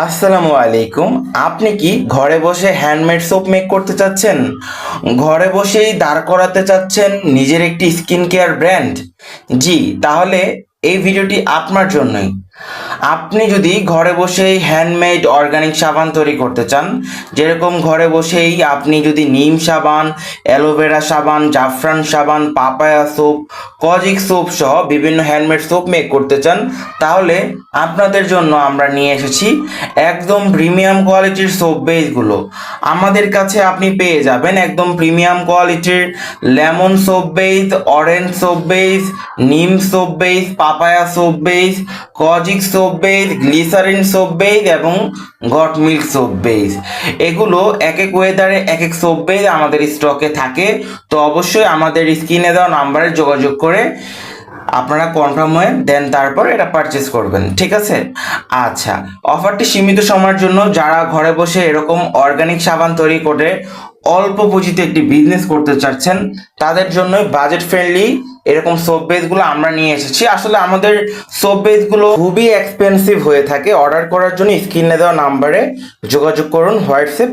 আসসালামু আলাইকুম। আপনি কি ঘরে বসে হ্যান্ডমেড সোপ মেক করতে চাচ্ছেন? ঘরে বসেই দাঁড় করাতে চাচ্ছেন নিজের একটি স্কিন কেয়ার ব্র্যান্ড? জি, তাহলে এই ভিডিওটি আপনার জন্যই। আপনি যদি ঘরে বসেই হ্যান্ডমেড অর্গানিক সাবান তৈরি করতে চান, যেরকম ঘরে বসেই আপনি যদি নিম সাবান, অ্যালোভেরা সাবান, জাফরান সাবান, পাপায়া সোপ, কজিক সোপ সহ বিভিন্ন হ্যান্ডমেড সোপ মেক করতে চান, তাহলে আপনাদের জন্য আমরা নিয়ে এসেছি একদম প্রিমিয়াম কোয়ালিটির সোপ বেসগুলো। আমাদের কাছে আপনি পেয়ে যাবেন একদম প্রিমিয়াম কোয়ালিটির lemon soap base, orange soap base, neem soap base, papaya soap base, kojic soap base, glycerin soap base এবং গট মিল্ক সোপ বেস। এগুলো এক এক ওয়েদারে এক এক সোপ বেস আমাদের স্টকে থাকে। তো অবশ্যই আমাদের স্ক্রিনে দেওয়া নাম্বারে যোগাযোগ করে আপনারা কনফার্ম হয়ে দেন তারপর এটা পারচেস করবেন, ঠিক আছে? আচ্ছা, অফারটি সীমিত সময়ের জন্য। যারা ঘরে বসে এরকম অর্গানিক সাবান তৈরি করে অল্প পুঁজিতে একটি বিজনেস করতে চাচ্ছেন, তাদের জন্য বাজেট ফ্রেন্ডলি এরকম সোপ বেসগুলো আমরা নিয়ে এসেছি। আসলে আমাদের সোপ বেসগুলো খুবই এক্সপেন্সিভ হয়ে থাকে। অর্ডার করার জন্য স্ক্রিনে দেওয়া নাম্বারে যোগাযোগ করুন হোয়াটসঅ্যাপ